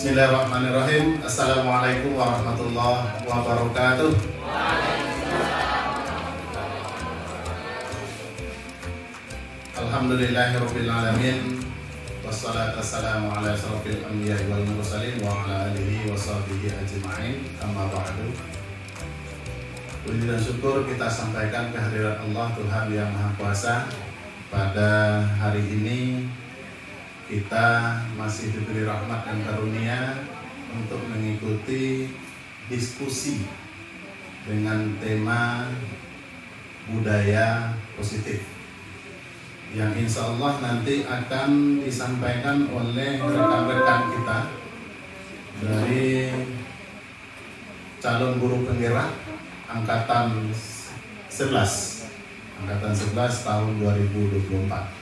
Bismillahirrahmanirrahim. Assalamualaikum warahmatullahi wabarakatuh. Alhamdulillahirabbil alamin. Wassalatu wassalamu ala asyrofil anbiya'i wal mursalin wa ala alihi wa sahbihi ajma'in. Amma ba'du. Puji dan syukur kita sampaikan kehadirat Allah Tuhan yang Maha Kuasa. Pada hari ini kita masih diberi rahmat dan karunia untuk mengikuti diskusi dengan tema budaya positif yang insya Allah nanti akan disampaikan oleh rekan-rekan kita dari calon guru penggerak angkatan 11 tahun 2024.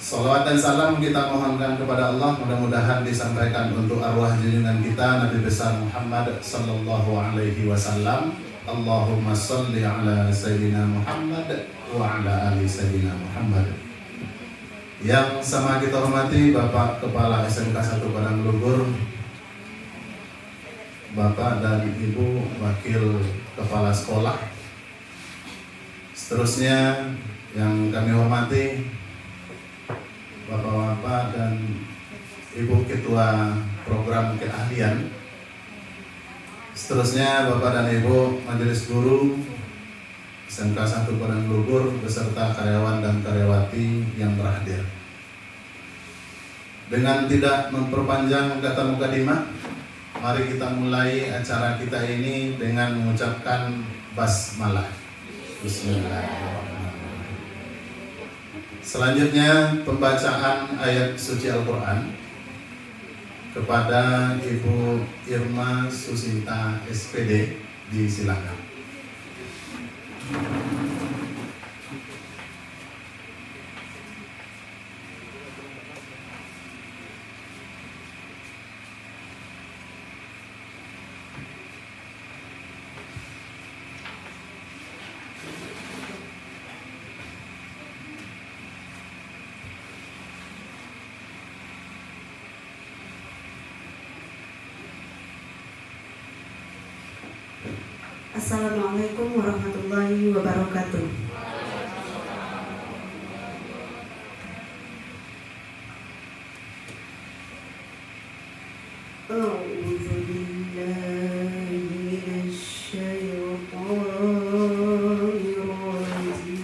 Salawat dan salam kita mohonkan kepada Allah, mudah-mudahan disampaikan untuk arwah junjungan kita Nabi besar Muhammad sallallahu alaihi wasallam. Allahumma shalli ala sayyidina Muhammad wa ala ali sayyidina Muhammad. Yang sama kita hormati Bapak Kepala SMK 1 Padang Lugur, Bapak dan Ibu Wakil Kepala Sekolah. Seterusnya yang kami hormati Bapak-bapak dan Ibu Ketua Program Keahlian. Seterusnya Bapak dan Ibu Majelis Guru SMK 1 Padang Lugur beserta karyawan dan karyawati yang berhadir. Dengan tidak memperpanjang kata mukadimah, mari kita mulai acara kita ini dengan mengucapkan basmalah. Bismillahirrahmanirrahim. Selanjutnya pembacaan ayat suci Al-Quran kepada Ibu Irma Susinta SPD, disilakan. Assalamualaikum warahmatullahi wabarakatuh. A'udzu billahi minasy syaithanir rajim.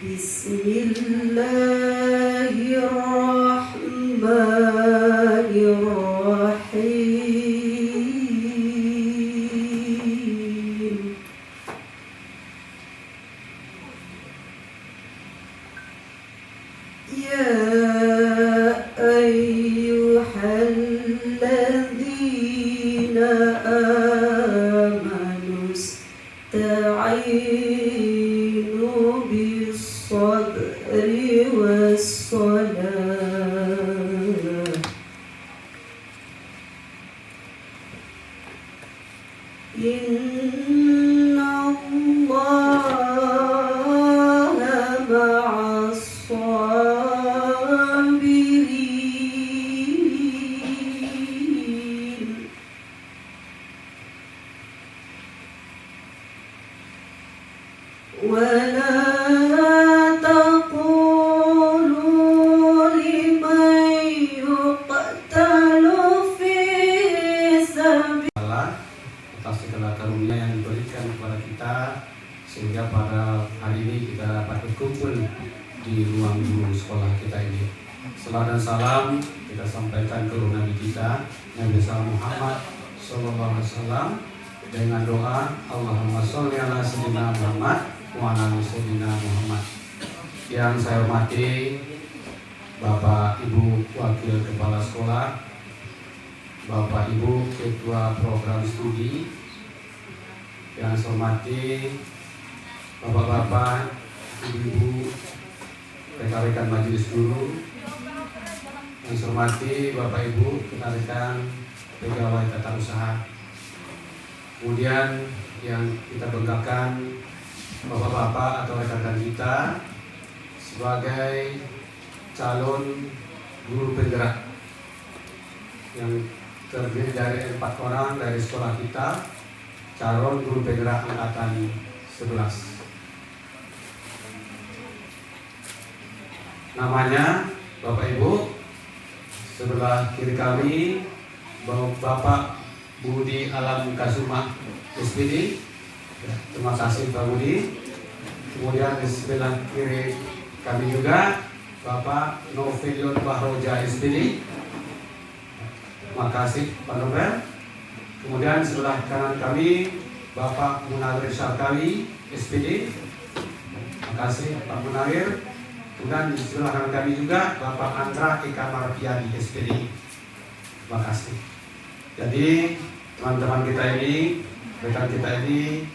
Bismillahirrahmanirrahim. Ya ayyuhalladzina amanu ista'inu bis-sabri was-salah. Innallaha ma'as-sabirin. Wala taqulu liman yuqtalu fi sabilillah. Atas segala karunia yang diberikan kepada kita sehingga pada hari ini kita dapat berkumpul di ruang guru sekolah kita ini. Salam dan salam kita sampaikan ke Nabi kita Nabi Muhammad sallallahu alaihi wasallam dengan doa Allahumma sholli ala sayyidina Muhammad wa ala ali sayyidina Muhammad. Yang saya hormati Bapak Ibu Wakil Kepala Sekolah, Bapak Ibu Ketua Program Studi, yang saya hormati Bapak-bapak, Ibu-ibu, rekan-rekan Majelis Guru, yang saya hormati Bapak Ibu, rekan-rekan pegawai tata usaha. Kemudian yang kita banggakan Bapak-bapak atau rekan-rekan kita sebagai calon guru penggerak yang terdiri dari 4 orang dari sekolah kita, calon guru penggerak angkatan 11. Namanya Bapak Ibu, sebelah kiri kami Bapak Budi Alam Kasuma SPD. Ya, terima kasih Pak Budi. Kemudian di sebelah kiri kami juga Bapak Novelion Bahroja SPD. Terima kasih Pak Novel. Kemudian sebelah kanan kami Bapak Munawir Syarkawi SPD. Terima kasih Pak Munawir. Kemudian di sebelah kanan kami juga Bapak Andra Eka Marpiadi SPD. Terima kasih. Jadi teman-teman kita ini, rekan kita ini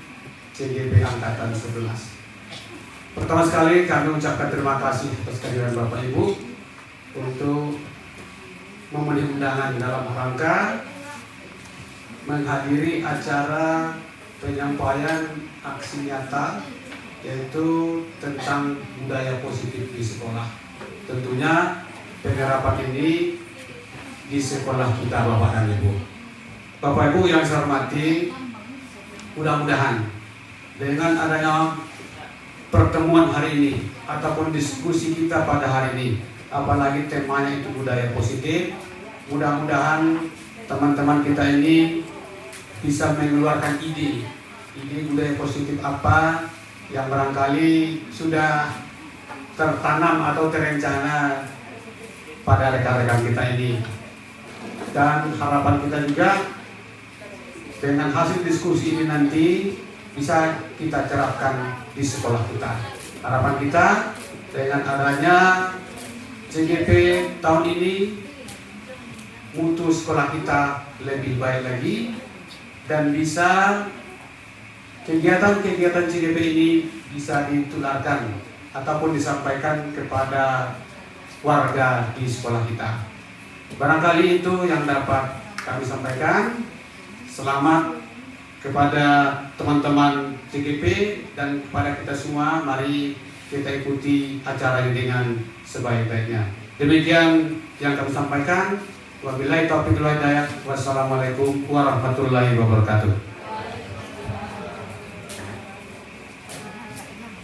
CGP Angkatan 11. Pertama sekali kami ucapkan terima kasih atas kehadiran Bapak Ibu untuk memenuhi undangan dalam rangka menghadiri acara penyampaian aksi nyata yaitu tentang budaya positif di sekolah. Tentunya penerapan ini di sekolah kita Bapak dan Ibu. Bapak Ibu yang saya hormati, mudah-mudahan dengan adanya pertemuan hari ini ataupun diskusi kita pada hari ini, apalagi temanya itu budaya positif, mudah-mudahan teman-teman kita ini bisa mengeluarkan ide budaya positif apa yang barangkali sudah tertanam atau terencana pada rekan-rekan kita ini. Dan harapan kita juga dengan hasil diskusi ini nanti bisa kita terapkan di sekolah kita. Harapan kita dengan adanya CGP tahun ini mutu sekolah kita lebih baik lagi dan bisa kegiatan-kegiatan CGP ini bisa ditularkan ataupun disampaikan kepada warga di sekolah kita. Barangkali itu yang dapat kami sampaikan. Selamat kepada teman-teman CGP dan kepada kita semua. Mari kita ikuti acara ini dengan sebaik-baiknya. Demikian yang kami sampaikan. Wabillahi taufiq wal hidayah. Wassalamualaikum warahmatullahi wabarakatuh.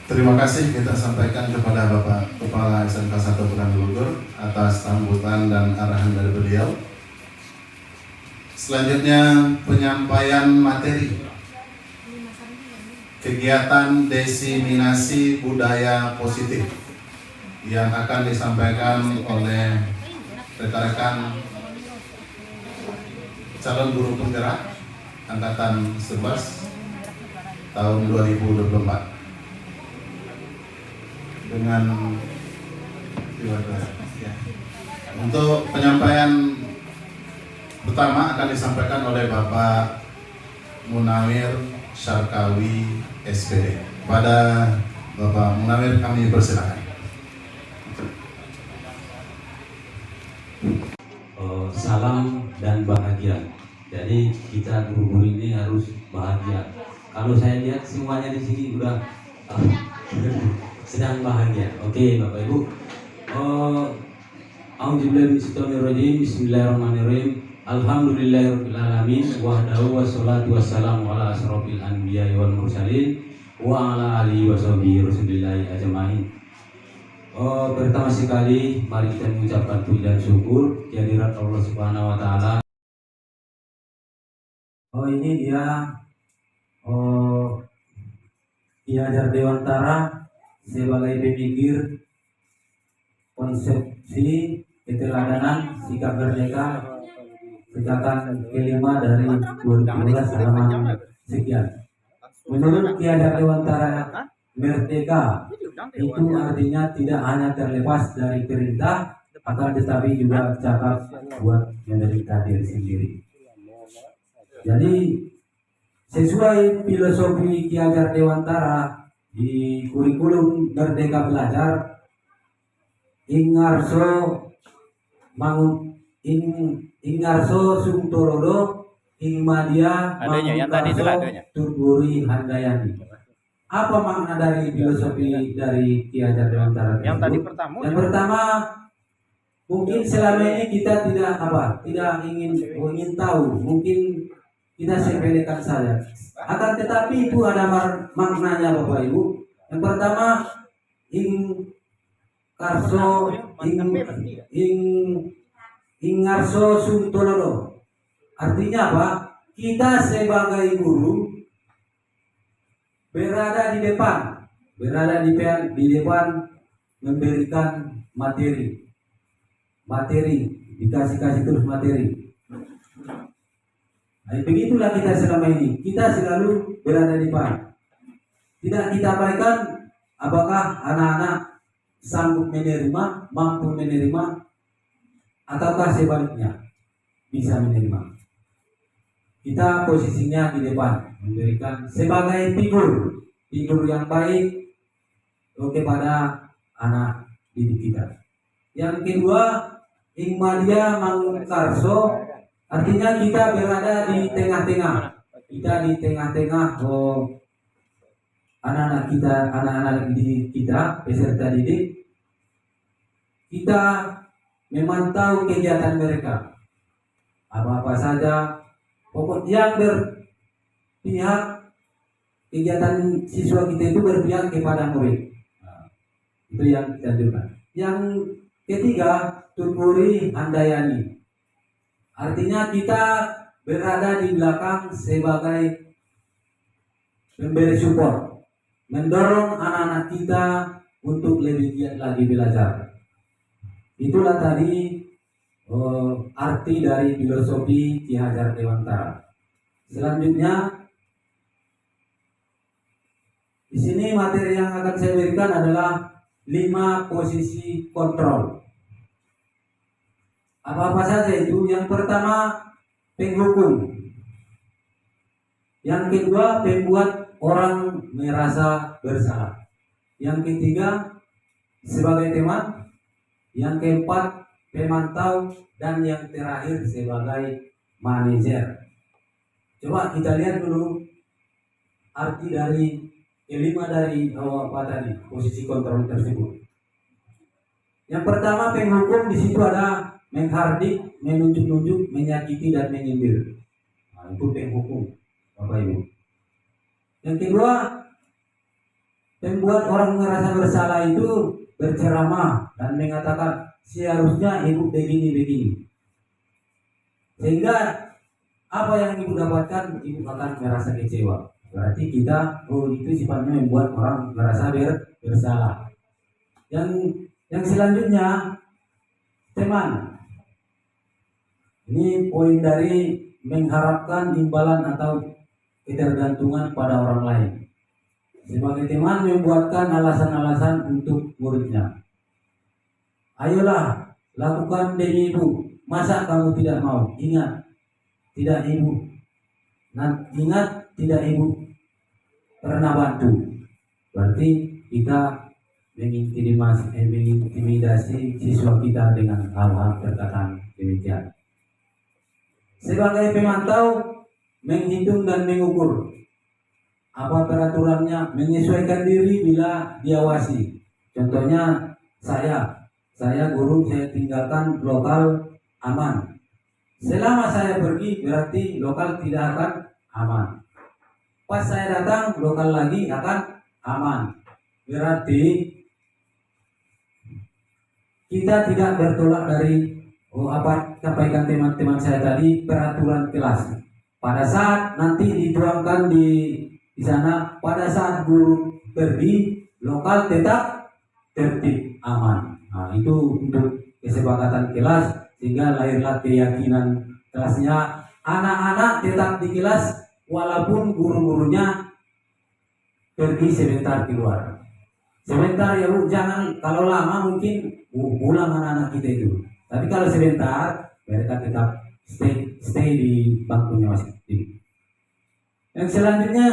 Terima kasih kita sampaikan kepada Bapak Kepala SMK 1 Pekanbaru Bogor atas sambutan dan arahan dari beliau. Selanjutnya penyampaian materi kegiatan diseminasi budaya positif yang akan disampaikan oleh rekan-rekan calon guru penggerak angkatan 11 tahun 2024. Dengan ya. Untuk penyampaian pertama akan disampaikan oleh Bapak Munawir Syarkawi SPD. Pada Bapak Munawir kami persilakan. Salam dan bahagia. Jadi kita guru-guru ini harus bahagia. Kalau saya lihat semuanya di sini udah sedang bahagia. Oke, Bapak Ibu. A'udzubillahi Bismillahirrahmanirrahim. Alhamdulillahirabbil alamin wahdahu wassalatu wassalamu ala asrofil anbiya'i wal mursalin wa ala alihi washabihi rasulillahi ajmain. Pertama sekali mari kita mengucapkan puji dan syukur kehadirat Allah Subhanahu wa taala. Ini dia Ki Hajar Dewantara sebagai pemikir konsepsi keteladanan sikap merdeka sejatan kelima dari 2012 halaman sekian. Menurut Ki Hajar Dewantara, merdeka itu artinya tidak hanya terlepas dari perintah, akan tetapi juga cakap buat menderita diri sendiri. Jadi sesuai filosofi Ki Hajar Dewantara di kurikulum Merdeka Belajar, Ingarso Sumtorodo Ingmadia Mangunkarso Tuturi Handayani. Apa makna dari filosofi dari Ki Hajar Dewantara Yang tadi tersebut? pertama. Yang pertama, mungkin selama ini kita tidak ingin tahu, mungkin kita sepelekan saja. Akan tetapi itu ada maknanya Bapak Ibu. Yang pertama, ing karso ing ngarso suntololo. Artinya apa? Kita sebagai guru berada di depan, memberikan materi, dikasih terus materi. Nah, begitulah kita selama ini. Kita selalu berada di depan. Tidak kita abaikan apakah anak-anak sanggup menerima, mampu menerima, ataukah sebaliknya bisa menerima. Kita posisinya di depan, memberikan sebagai figur yang baik kepada anak didik kita. Yang kedua, ingmadia mangkarso, artinya kita berada di tengah-tengah. Kita di tengah-tengah anak-anak didik kita, peserta didik. Kita memantau kegiatan mereka, apa-apa saja, pokok yang berpihak, kegiatan siswa kita itu berpihak kepada murid. Nah, itu yang kita lakukan. Yang ketiga, tuturi handayani, artinya kita berada di belakang sebagai memberi support, mendorong anak-anak kita untuk lebih giat lagi belajar. Itulah tadi arti dari filosofi Ki Hajar Dewantara. Selanjutnya, di sini materi yang akan saya berikan adalah 5 posisi kontrol. Apa-apa saja itu? Yang pertama, penghukum. Yang kedua, pembuat orang merasa bersalah. Yang ketiga, sebagai teman. Yang keempat, pemantau. Dan yang terakhir, sebagai manajer. Coba kita lihat dulu arti dari kelima dari posisi kontrol tersebut. Yang pertama, penghukum. Di situ ada menghardik, menunjuk-nunjuk, menyakiti dan menyindir. Nah, itu penghukum, Bapak Ibu. Yang kedua, membuat orang merasa bersalah itu berceramah dan mengatakan seharusnya ibu begini. Sehingga apa yang ibu dapatkan, ibu akan merasa kecewa. Berarti kita, itu sifatnya membuat orang merasa bersalah. Yang selanjutnya, teman. Ini poin dari mengharapkan imbalan atau ketergantungan pada orang lain. Sebagai teman, membuatkan alasan-alasan untuk muridnya. Ayolah, lakukan demi ibu. Masa kamu tidak mau? Ingat, tidak ibu. Ingat, tidak ibu pernah bantu. Berarti kita mengintimidasi siswa kita dengan hal-hal perkataan demikian. Sebagai pemantau, menghitung dan mengukur apa peraturannya, menyesuaikan diri bila diawasi. Contohnya saya guru, saya tinggalkan lokal aman. Selama saya pergi berarti lokal tidak akan aman. Pas saya datang lokal lagi akan aman. Berarti kita tidak bertolak dari apa sampaikan teman-teman saya tadi, peraturan kelas. Pada saat nanti dituangkan di sana, pada saat guru pergi, lokal tetap tertib aman. Nah, itu untuk kesepakatan kelas, sehingga lahirlah keyakinan kelasnya. Anak-anak tetap di kelas walaupun guru-gurunya pergi sebentar keluar. Sebentar ya Bu, jangan kalau lama mungkin pulang anak-anak kita itu. Tapi kalau sebentar mereka tetap stay di bangkunya masing-masing. Yang selanjutnya,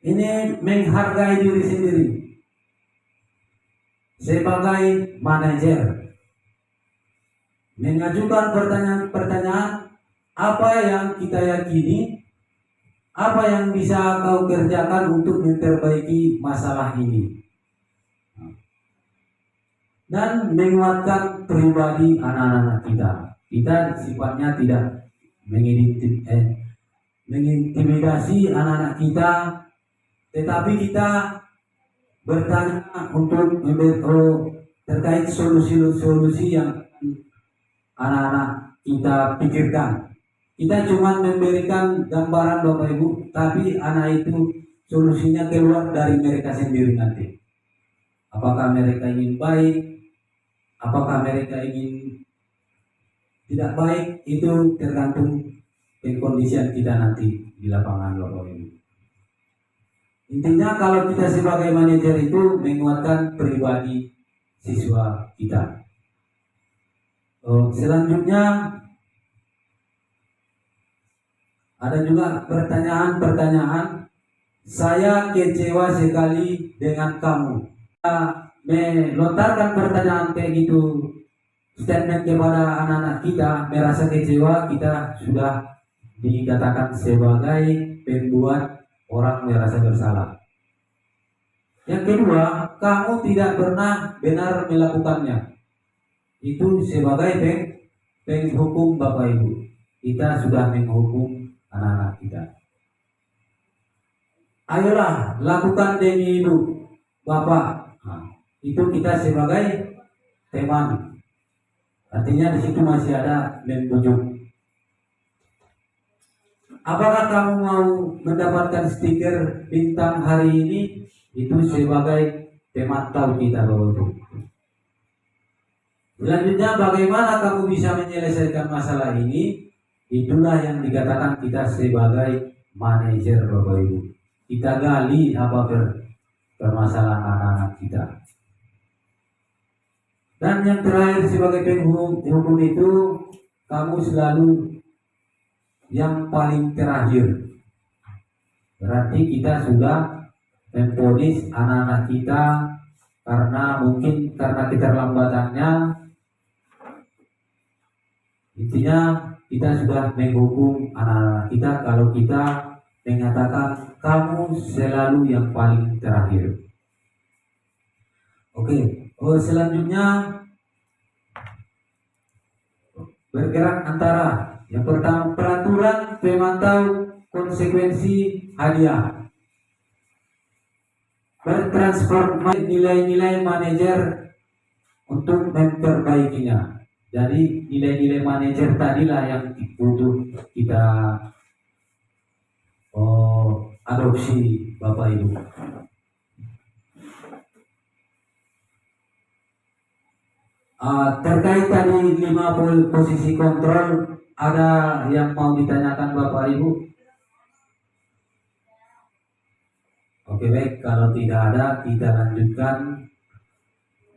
ini menghargai diri sendiri sebagai manajer, mengajukan pertanyaan-pertanyaan apa yang kita yakini, apa yang bisa kau kerjakan untuk memperbaiki masalah ini dan menguatkan pribadi anak-anak kita. Kita sifatnya tidak mengintimidasi anak-anak kita, tetapi kita bertanya untuk terkait solusi-solusi yang anak-anak kita pikirkan. Kita cuma memberikan gambaran Bapak Ibu, tapi anak itu solusinya keluar dari mereka sendiri nanti. Apakah mereka ingin baik, apakah mereka ingin tidak baik, itu tergantung kondisian kita nanti di lapangan Bapak Ibu. Intinya kalau kita sebagai manajer itu menguatkan pribadi siswa kita. Selanjutnya ada juga pertanyaan. Saya kecewa sekali dengan kamu. Kita melontarkan pertanyaan kayak gitu, statement kepada anak-anak kita, merasa kecewa, kita sudah dikatakan sebagai pembuat orang merasa bersalah. Yang kedua, kamu tidak pernah benar melakukannya. Itu sebagai penghukum Bapak Ibu. Kita sudah menghukum anak-anak kita. Ayolah lakukan demi ibu, bapak. Itu kita sebagai teman. Artinya di situ masih ada membujuk. Apakah kamu mau mendapatkan stiker bintang hari ini? Itu sebagai pemantau kita Bapak Ibu. Selanjutnya, bagaimana kamu bisa menyelesaikan masalah ini? Itulah yang dikatakan kita sebagai manajer Bapak Ibu. Kita gali apa permasalahan anak-anak kita. Dan yang terakhir sebagai penghukum itu, kamu selalu yang paling terakhir. Berarti kita sudah memponis anak-anak kita karena keterlambatannya. Intinya kita sudah menghukum anak-anak kita kalau kita mengatakan kamu selalu yang paling terakhir. Oke, selanjutnya bergerak antara yang pertama peraturan pemantau konsekuensi hadiah. Bertransformasi nilai-nilai manajer untuk memperbaikinya. Jadi nilai-nilai manajer tadilah yang butuh kita adopsi Bapak Ibu. Terkait tadi 5 posisi kontrol, ada yang mau ditanyakan Bapak Ibu? Oke, baik, kalau tidak ada kita lanjutkan.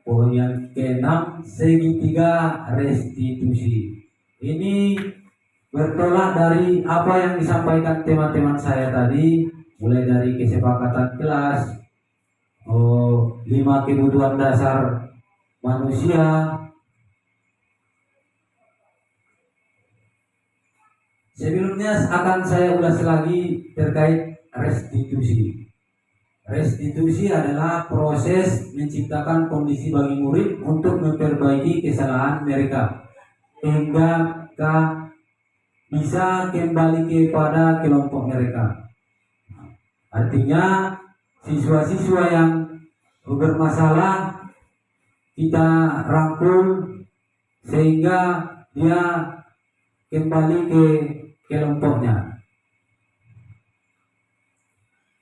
Poin yang ke-6, segitiga restitusi. Ini bertolak dari apa yang disampaikan teman-teman saya tadi, mulai dari kesepakatan kelas, 5 kebutuhan dasar manusia. Sebelumnya akan saya ulas lagi terkait restitusi. Restitusi adalah proses menciptakan kondisi bagi murid untuk memperbaiki kesalahan mereka hingga bisa kembali kepada kelompok mereka. Artinya siswa-siswa yang bermasalah kita rangkul sehingga dia kembali ke kelompoknya.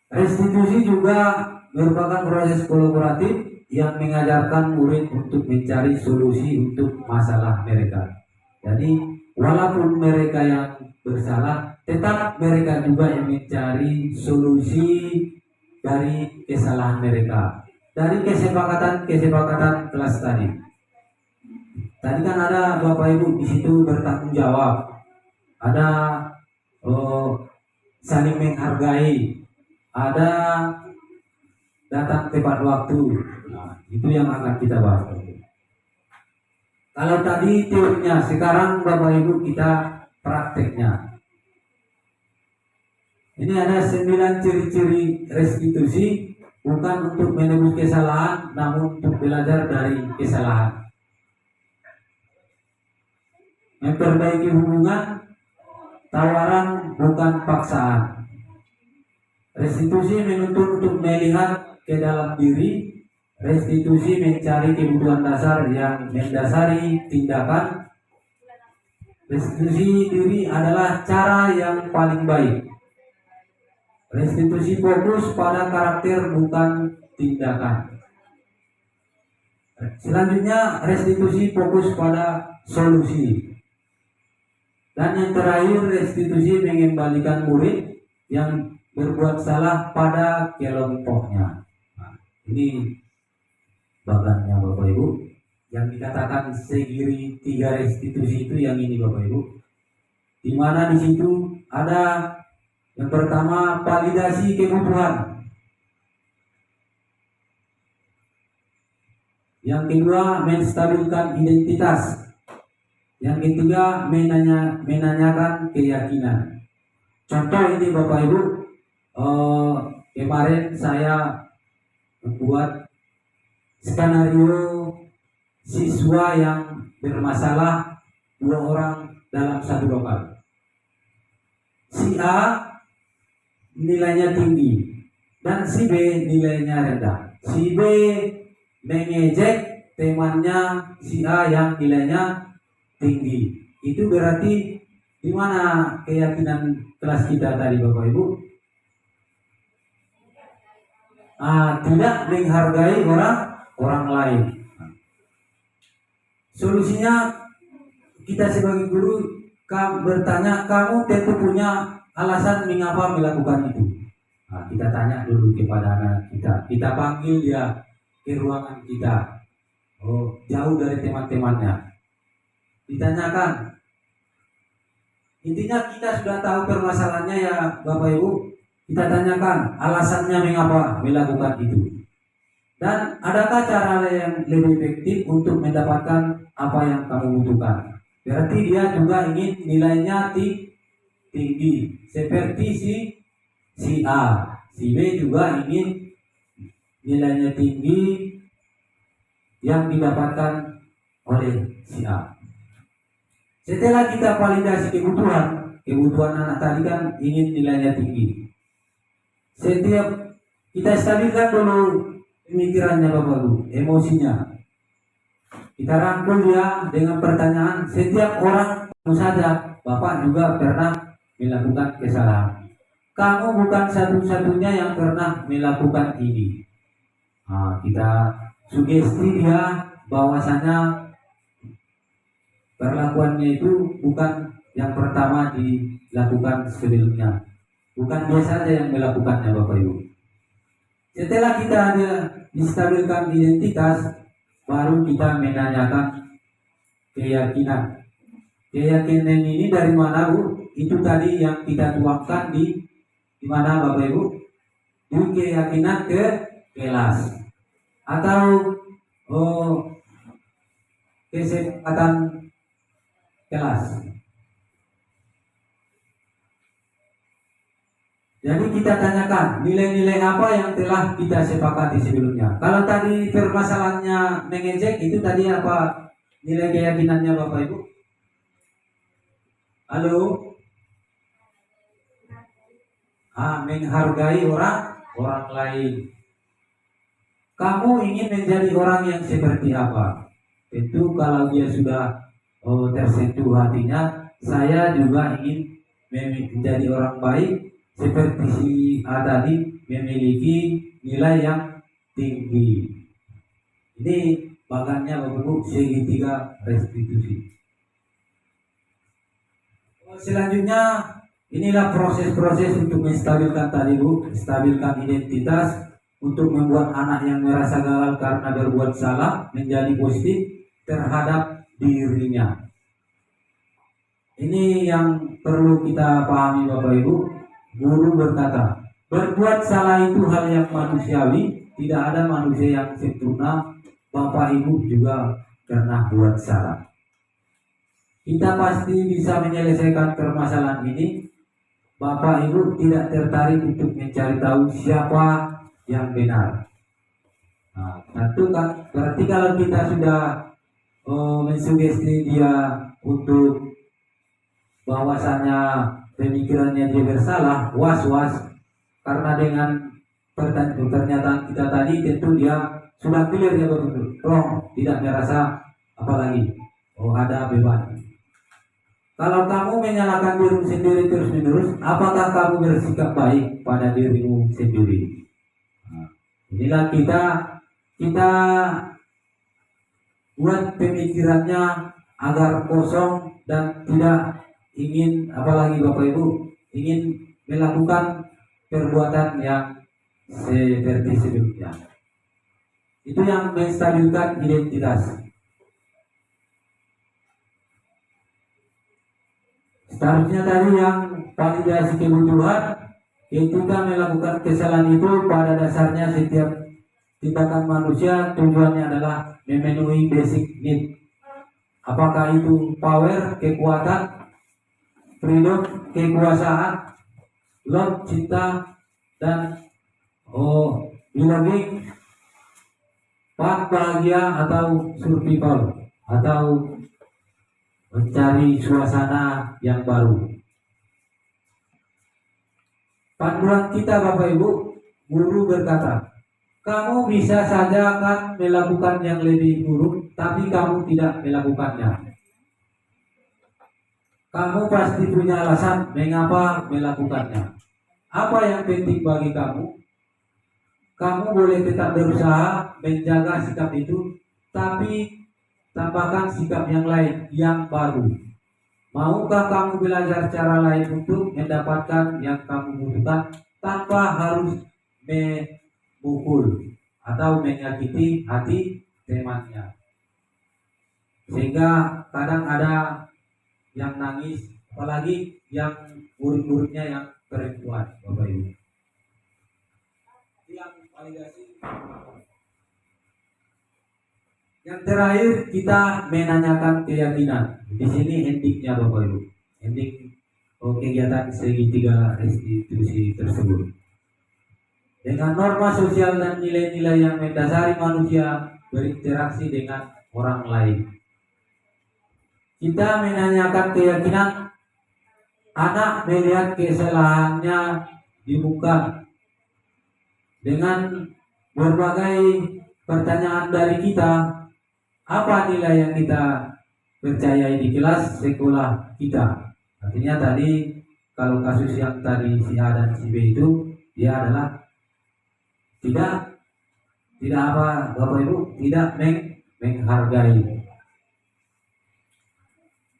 Restitusi juga merupakan proses kolaboratif yang mengajarkan murid untuk mencari solusi untuk masalah mereka. Jadi walaupun mereka yang bersalah, tetap mereka juga yang mencari solusi dari kesalahan mereka. Dari kesepakatan kelas tadi. Tadi kan ada Bapak Ibu di situ bertanggung jawab, ada saling menghargai, ada datang tepat waktu. Nah, itu yang akan kita bahas. Kalau tadi teorinya, sekarang Bapak Ibu kita prakteknya. Ini ada 9 ciri-ciri restitusi, bukan untuk menebus kesalahan, namun untuk belajar dari kesalahan. Memperbaiki hubungan, tawaran bukan paksaan. Restitusi menuntut untuk melihat ke dalam diri. Restitusi mencari kebutuhan dasar yang mendasari tindakan. Restitusi diri adalah cara yang paling baik. Restitusi fokus pada karakter bukan tindakan. Selanjutnya restitusi fokus pada solusi. Dan yang terakhir restitusi mengembalikan murid yang berbuat salah pada kelompoknya. Nah, ini bagannya Bapak Ibu. Yang dikatakan segiri 3 restitusi itu yang ini Bapak Ibu. Di mana di situ ada yang pertama validasi kebutuhan. Yang kedua menstabilkan identitas. Yang ketiga menanyakan keyakinan. Contoh ini Bapak Ibu, kemarin saya membuat skenario siswa yang bermasalah 2 orang dalam satu lokal. Si A nilainya tinggi dan si B nilainya rendah. Si B mengejek temannya si A yang nilainya tinggi. Itu berarti di mana keyakinan kelas kita tadi Bapak Ibu? Tidak menghargai orang lain. Solusinya kita sebagai guru bertanya, kamu tentu punya alasan mengapa melakukan itu. Kita tanya dulu kepada anak kita. Kita panggil dia ke ruangan kita. Jauh dari teman-temannya. Ditanyakan. Intinya kita sudah tahu permasalahannya ya Bapak Ibu. Kita tanyakan alasannya mengapa melakukan itu. Dan adakah cara yang lebih efektif untuk mendapatkan apa yang kamu butuhkan? Berarti dia juga ingin nilainya tinggi. Seperti si A. Si B juga ingin nilainya tinggi yang didapatkan oleh si A. Setelah kita validasi kebutuhan anak tadi kan ingin nilainya tinggi. Setiap kita stabilkan dulu pemikirannya Bapak Ibu, emosinya. Kita rangkul dia dengan pertanyaan, setiap orang saja Bapak juga pernah melakukan kesalahan. Kamu bukan satu-satunya yang pernah melakukan ini. Kita sugesti dia bahwasanya perlakuannya itu bukan yang pertama dilakukan sebelumnya. Bukan dia saja yang melakukannya Bapak Ibu. Setelah kita ada distabilkan identitas, baru kita menanyakan keyakinan. Keyakinan ini dari mana Bu? Itu tadi yang kita tuangkan di mana Bapak Ibu? Di keyakinan ke kelas. Atau kesepakatan kelas. Jadi kita tanyakan nilai-nilai apa yang telah kita sepakati sebelumnya. Kalau tadi permasalahannya mengejek, itu tadi apa nilai keyakinannya Bapak Ibu? Halo? Menghargai orang lain. Kamu ingin menjadi orang yang seperti apa? Tentu kalau dia sudah tersentuh hatinya, saya juga ingin menjadi orang baik seperti si A tadi, memiliki nilai yang tinggi. Ini bagannya Bapak Ibu, segitiga restitusi. Selanjutnya inilah proses-proses untuk menstabilkan tadi Bu, stabilkan identitas untuk membuat anak yang merasa gagal karena berbuat salah menjadi positif terhadap dirinya. Ini yang perlu kita pahami Bapak Ibu. Guru berkata, berbuat salah itu hal yang manusiawi, tidak ada manusia yang sempurna. Bapak Ibu juga pernah buat salah. Kita pasti bisa menyelesaikan permasalahan ini Bapak Ibu tidak tertarik untuk mencari tahu siapa yang benar. Nah, tentu kan berarti kalau kita sudah mensugesti dia untuk bahwasanya pemikirannya dia bersalah, was-was, karena dengan pernyataan kita tadi tentu dia sudah clear ya betul, wrong, tidak merasa apalagi ada beban. Kalau kamu menyalahkan dirimu sendiri terus menerus, apakah kamu bersikap baik pada dirimu sendiri? Nah, inilah kita buat pemikirannya agar kosong dan tidak ingin, apalagi Bapak Ibu, ingin melakukan perbuatan yang seperti sebelumnya. Itu yang menstabilkan identitas. Seharusnya tadi yang validasi kebutuhan, ketika melakukan kesalahan itu pada dasarnya setiap tindakan manusia tujuannya adalah memenuhi basic need. Apakah itu power, kekuatan, freedom, kekuasaan, love, cinta, dan belonging, bahagia, atau survival, atau mencari suasana yang baru. Panduan kita Bapak Ibu, guru berkata, kamu bisa saja kan melakukan yang lebih buruk, tapi kamu tidak melakukannya. Kamu pasti punya alasan mengapa melakukannya. Apa yang penting bagi kamu? Kamu boleh tetap berusaha menjaga sikap itu, tapi tambahkan sikap yang lain, yang baru. Maukah kamu belajar cara lain untuk mendapatkan yang kamu butuhkan tanpa harus memukul atau menyakiti hati temannya? Sehingga kadang ada yang nangis, apalagi yang murid-muridnya yang perempuan, Bapak Ibu. Yang validasi. Yang terakhir kita menanyakan keyakinan. Di sini endingnya Bapak Ibu, ending kegiatan segitiga restitusi tersebut. Dengan norma sosial dan nilai-nilai yang mendasari manusia berinteraksi dengan orang lain. Kita menanyakan keyakinan anak melihat kesalahannya dibuka dengan berbagai pertanyaan dari kita. Apa nilai yang kita percayai di kelas sekolah kita? Artinya tadi kalau kasus yang tadi si A dan si B itu, dia adalah tidak apa Bapak Ibu, tidak menghargai.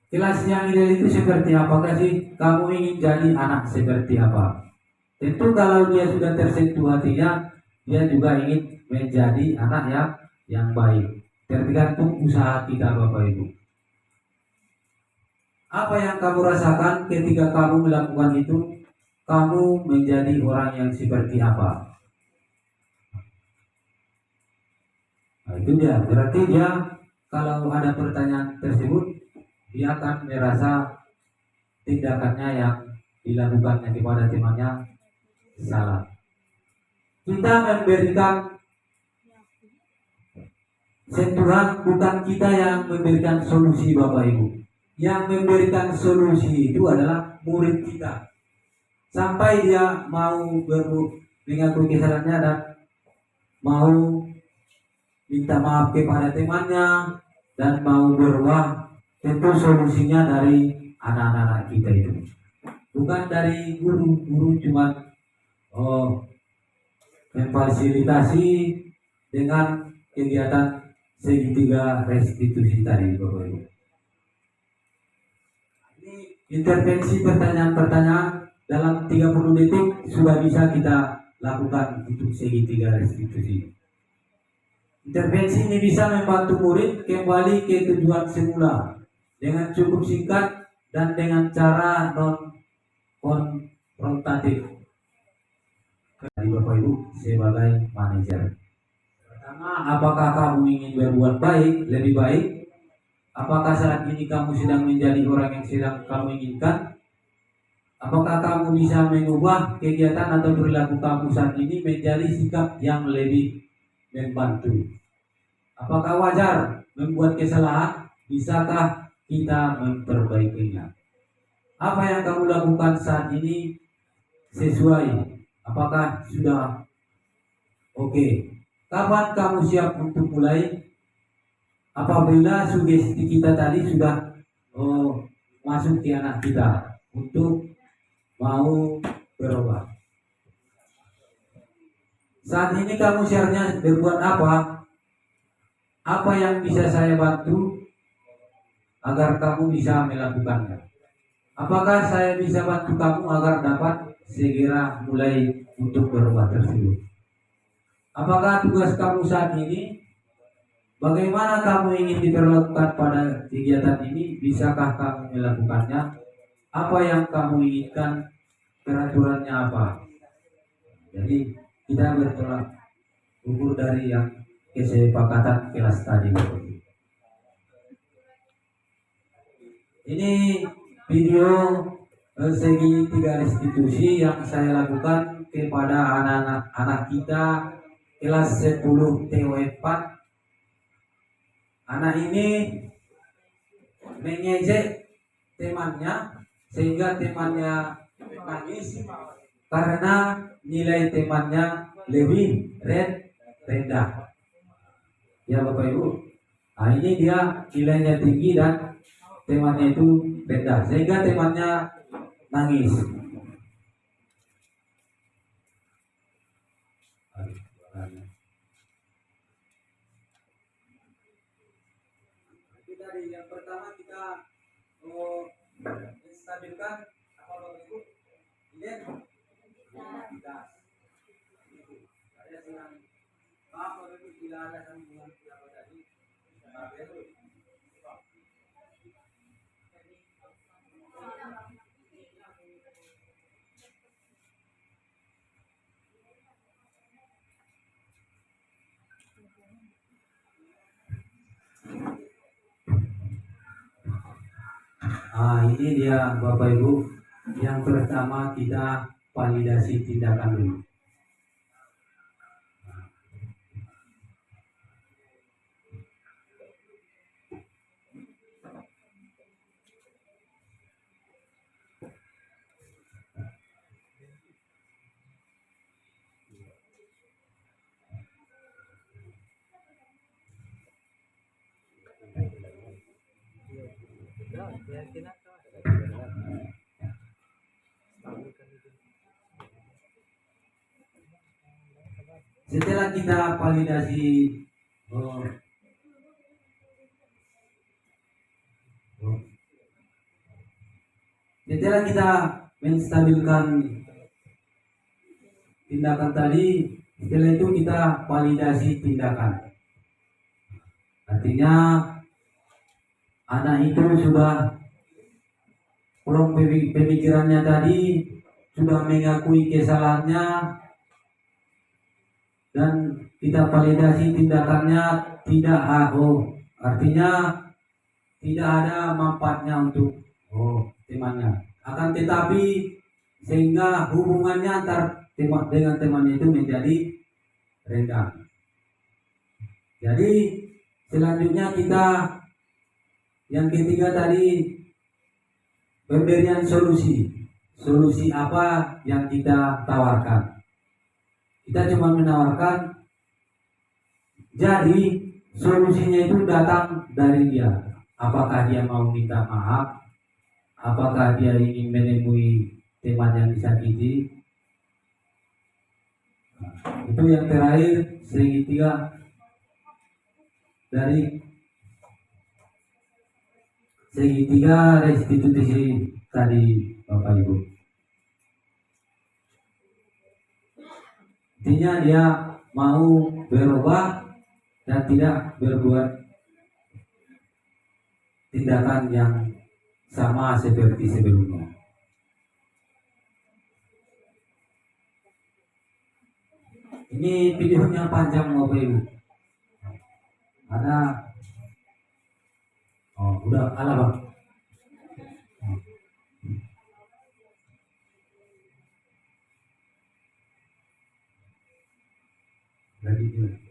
Kelas yang ideal itu seperti apakah sih? Kamu ingin jadi anak seperti apa? Tentu kalau dia sudah tersentuh hatinya, dia juga ingin menjadi anak yang baik. Tergantung usaha kita Bapak Ibu. Apa yang kamu rasakan ketika kamu melakukan itu? Kamu menjadi orang yang seperti apa? Nah, itu dia. Berarti dia kalau ada pertanyaan tersebut, dia akan merasa tindakannya yang dilakukannya kepada temannya salah. Kita memberikan sentuhan, bukan kita yang memberikan solusi Bapak Ibu. Yang memberikan solusi itu adalah murid kita. Sampai dia mau mengakui kesalahannya dan mau minta maaf kepada temannya dan mau berubah, tentu solusinya dari anak-anak kita itu. Bukan dari guru cuma memfasilitasi dengan kegiatan segitiga restitusi tadi Bapak Ibu. Ini intervensi pertanyaan-pertanyaan dalam 30 detik sudah bisa kita lakukan untuk segitiga restitusi. Intervensi ini bisa membantu murid kembali ke tujuan semula dengan cukup singkat dan dengan cara non-konfrontatif. Dari Bapak Ibu sebagai manajer. Pertama, apakah kamu ingin berbuat baik, lebih baik? Apakah saat ini kamu sedang menjadi orang yang sedang kamu inginkan? Apakah kamu bisa mengubah kegiatan atau perilaku kamu saat ini menjadi sikap yang lebih membantu? Apakah wajar membuat kesalahan? Bisakah kita memperbaikinya? Apa yang kamu lakukan saat ini sesuai? Apakah sudah oke? Kapan kamu siap untuk mulai? Apabila sugesti kita tadi sudah masuk ke anak kita untuk mau berubah. Saat ini kamu seharusnya berbuat apa? Apa yang bisa saya bantu agar kamu bisa melakukannya? Apakah saya bisa bantu kamu agar dapat segera mulai untuk berubah tersebut? Apakah tugas kamu saat ini? Bagaimana kamu ingin diperlakukan pada kegiatan ini? Bisakah kamu melakukannya? Apa yang kamu inginkan? Peraturannya apa? Jadi kita bertolak ukur dari yang kesepakatan kelas tadi. Ini video segi 3 restitusi yang saya lakukan kepada anak-anak kita kelas 10 TO4. Anak ini mengejek temannya sehingga temannya nangis karena nilai temannya lebih rendah. Ya Bapak Ibu, nah ini dia nilainya tinggi dan temannya itu rendah sehingga temannya nangis. Tadi yang pertama kita menstabilkan apa Bapak Ibu? Identitas. Saya senang apa itu bila ada sambungan apa tadi? Ini dia Bapak Ibu. Yang pertama kita validasi tindakan dulu. Setelah kita validasi setelah kita menstabilkan tindakan tadi, setelah itu kita validasi tindakan. Artinya anak itu sudah kolom pemikirannya tadi sudah mengakui kesalahannya dan kita validasi tindakannya tidak artinya tidak ada manfaatnya untuk temannya. Akan tetapi sehingga hubungannya antar teman dengan temannya itu menjadi rendah. Jadi selanjutnya kita yang ketiga tadi pemberian solusi. Solusi apa yang kita tawarkan? Kita cuma menawarkan, jadi solusinya itu datang dari dia. Apakah dia mau minta maaf? Apakah dia ingin menemui teman yang disakiti? Itu yang terakhir segitiga dari segitiga restitusi tadi Bapak Ibu. Intinya dia mau berubah dan tidak berbuat tindakan yang sama seperti sebelumnya. Ini videonya panjang Bapak Ibu. Ada udah ala Bang. Raditya.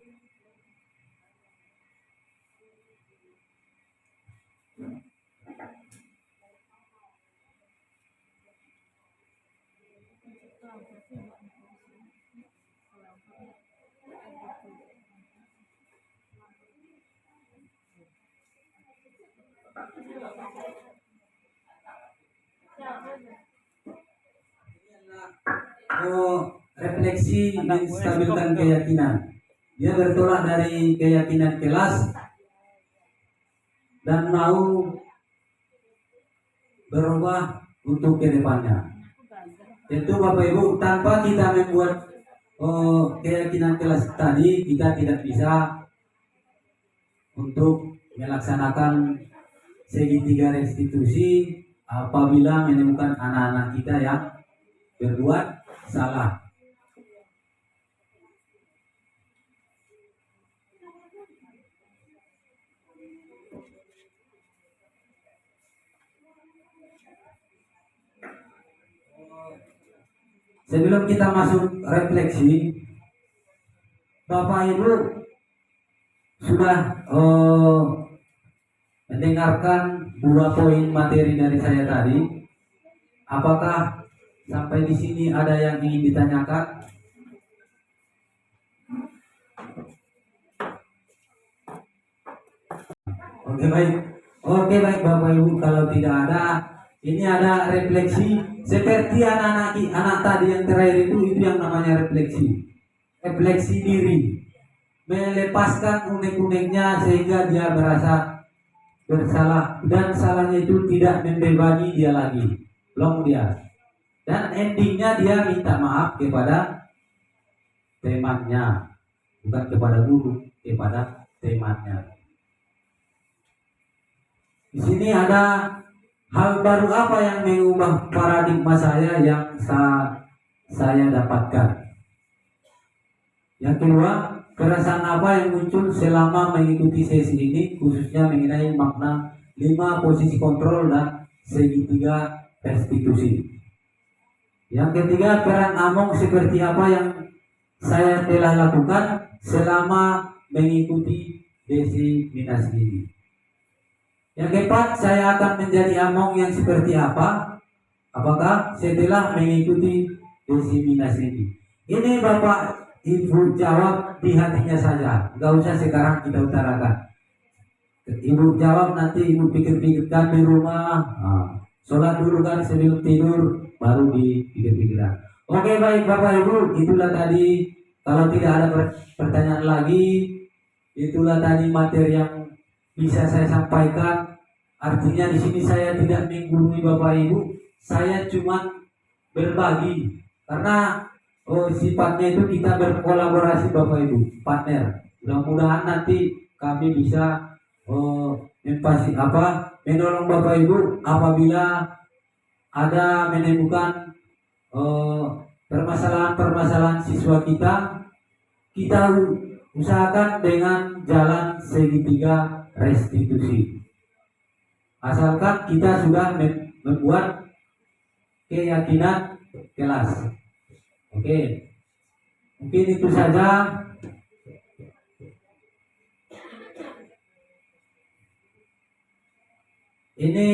Refleksi menstabilkan keyakinan. Dia bertolak dari keyakinan kelas dan mau berubah untuk ke depannya. Tentu Bapak Ibu, tanpa kita membuat keyakinan kelas tadi, kita tidak bisa untuk melaksanakan segitiga restitusi apabila menemukan anak-anak kita yang berbuat salah. Sebelum kita masuk refleksi, Bapak Ibu sudah mendengarkan 2 poin materi dari saya tadi. Apakah sampai di sini ada yang ingin ditanyakan? Oke baik Bapak Ibu, kalau tidak ada, ini ada refleksi seperti anak tadi yang terakhir itu yang namanya refleksi diri, melepaskan unek-uneknya sehingga dia merasa bersalah dan salahnya itu tidak membebani dia lagi, belum dia. Dan endingnya dia minta maaf kepada temannya, bukan kepada guru, kepada temannya. Di sini ada hal baru apa yang mengubah paradigma saya yang saya dapatkan. Yang kedua, keresahan apa yang muncul selama mengikuti sesi ini, khususnya mengenai makna 5 posisi kontrol dan segitiga restitusi. Yang ketiga, peran Among seperti apa yang saya telah lakukan selama mengikuti diseminasi ini. Yang keempat, saya akan menjadi Among yang seperti apa? Apakah setelah mengikuti diseminasi ini? Ini Bapak Ibu jawab di hatinya saja, nggak usah sekarang kita utarakan. Ibu jawab, nanti Ibu pikir-pikirkan di rumah. Sholat dulu kan sebelum tidur, baru dipikir-pikirkan. Oke baik Bapak Ibu, itulah tadi. Kalau tidak ada pertanyaan lagi, itulah tadi materi yang bisa saya sampaikan. Artinya di sini saya tidak menggurui Bapak Ibu, saya cuma berbagi karena sifatnya itu kita berkolaborasi Bapak Ibu, partner. Mudah-mudahan nanti kami bisa menolong Bapak Ibu apabila ada menemukan permasalahan-permasalahan siswa kita usahakan dengan jalan segitiga restitusi. Asalkan kita sudah membuat keyakinan kelas. Oke, mungkin itu saja. Ini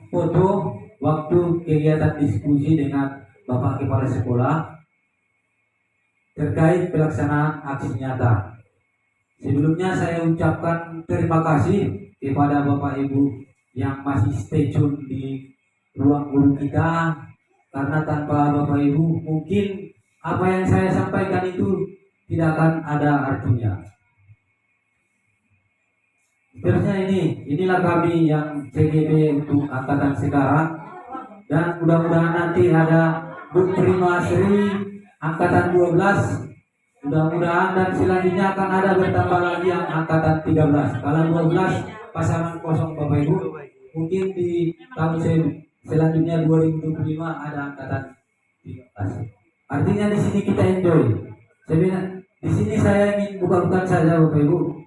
foto waktu kegiatan diskusi dengan Bapak Kepala Sekolah terkait pelaksanaan aksi nyata. Sebelumnya saya ucapkan terima kasih kepada Bapak Ibu yang masih stay tune di ruang guru kita, karena tanpa Bapak Ibu mungkin apa yang saya sampaikan itu tidak akan ada artinya. Terusnya inilah kami yang CGB untuk angkatan sekarang, dan mudah-mudahan nanti ada Bu Prima Sri angkatan 12, mudah-mudahan, dan selanjutnya akan ada bertambah lagi yang angkatan 13. Kalau 12 pasangan kosong Bapak Ibu, mungkin di tahun selanjutnya 2025 ada angkatan 13. Artinya di sini kita enjoy. Di sini saya ingin bukan saja Bapak Ibu.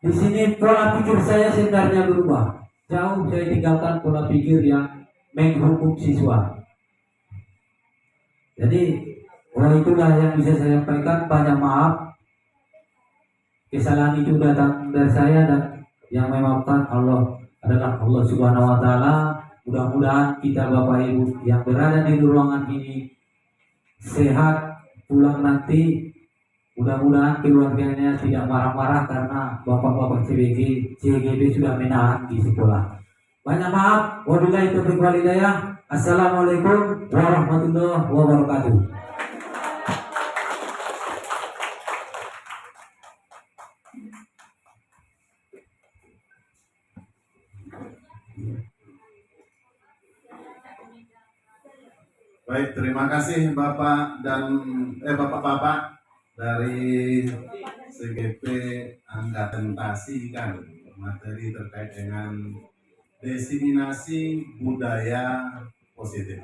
Di sini pola pikir saya sebenarnya berubah. Jauh saya tinggalkan pola pikir yang menghukum siswa. Jadi Itulah yang bisa saya sampaikan. Banyak maaf. Kesalahan itu datang dari saya, dan yang memaafkan Allah adalah Allah Subhanahu wa taala. Mudah-mudahan kita Bapak Ibu yang berada di ruangan ini sehat pulang nanti. Mudah-mudahan keluarganya tidak marah-marah karena bapak-bapak CGB sudah menahan di sekolah. Banyak maaf. Wabillahi taufiq wal hidayah. Assalamualaikum warahmatullahi wabarakatuh. Baik, terima kasih Bapak dan Bapak-bapak dari CGP Angkatan Tasi kan, materi terkait dengan diseminasi budaya positif.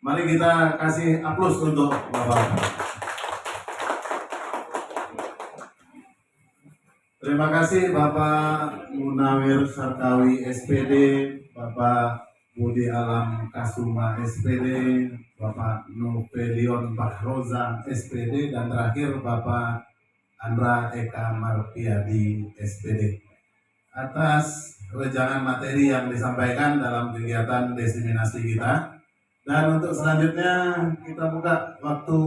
Mari kita kasih aplaus untuk Bapak-bapak. Terima kasih Bapak Munawir Sarkawi SPD, Bapak Budi Alam Kasuma SPD, Bapak Nopelion Bahroza SPD, dan terakhir Bapak Andra Eka Marpiadi SPD. Atas wejangan materi yang disampaikan dalam kegiatan diseminasi kita. Dan untuk selanjutnya kita buka waktu